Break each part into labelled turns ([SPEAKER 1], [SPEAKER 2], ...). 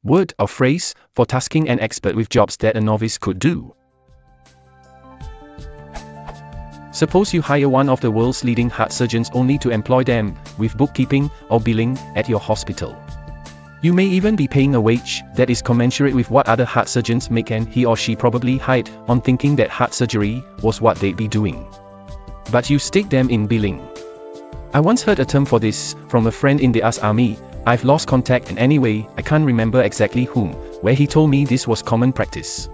[SPEAKER 1] word or phrase for tasking an expert with jobs that a novice could do. Suppose you hire one of the world's leading heart surgeons only to employ them with bookkeeping or billing at your hospital. You may even be paying a wage that is commensurate with what other heart surgeons make, and he or she probably hired on thinking that heart surgery was what they'd be doing. But you stick them in billing. I once heard a term for this from a friend in the US Army. I've lost contact, and anyway, I can't remember exactly whom, where he told me this was common practice.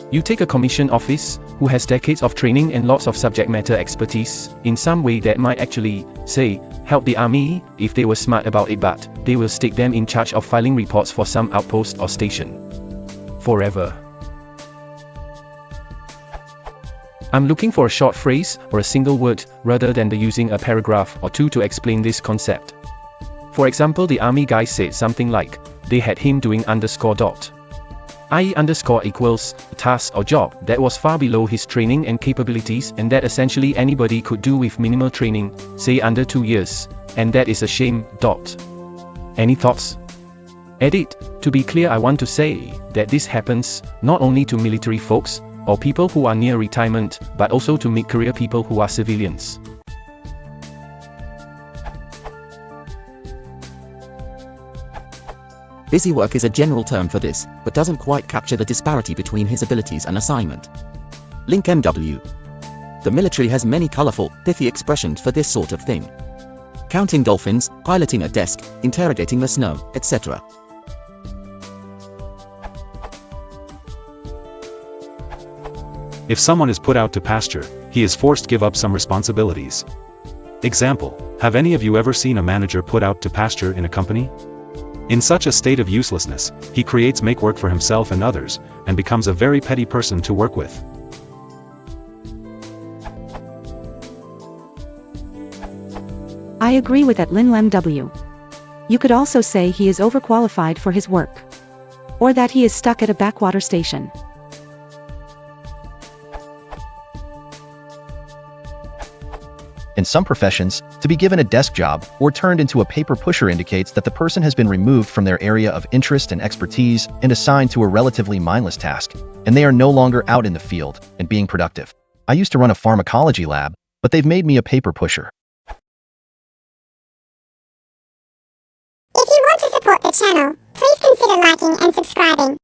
[SPEAKER 1] You take a commissioned office who has decades of training and lots of subject matter expertise in some way that might actually, say, help the army if they were smart about it, but they will stick them in charge of filing reports for some outpost or station. Forever. I'm looking for a short phrase or a single word rather than using a paragraph or two to explain this concept. For example, the army guy said something like, they had him doing _. I underscore equals a task or job that was far below his training and capabilities, and that essentially anybody could do with minimal training, say under 2 years, and that is a shame. Any thoughts? Edit. To be clear, I want to say that this happens not only to military folks or people who are near retirement, but also to mid-career people who are civilians.
[SPEAKER 2] Busywork is a general term for this, but doesn't quite capture the disparity between his abilities and assignment. Link MW. The military has many colorful, pithy expressions for this sort of thing. Counting dolphins, piloting a desk, interrogating the snow, etc.
[SPEAKER 3] If someone is put out to pasture, he is forced to give up some responsibilities. Example, have any of you ever seen a manager put out to pasture in a company? In such a state of uselessness, he creates make work for himself and others, and becomes a very petty person to work with.
[SPEAKER 4] I agree with that, Lin Lem W. You could also say he is overqualified for his work. Or that he is stuck at a backwater station.
[SPEAKER 5] In some professions, to be given a desk job or turned into a paper pusher indicates that the person has been removed from their area of interest and expertise and assigned to a relatively mindless task, and they are no longer out in the field and being productive. I used to run a pharmacology lab, but they've made me a paper pusher.
[SPEAKER 6] If you want to support the channel, please consider liking and subscribing.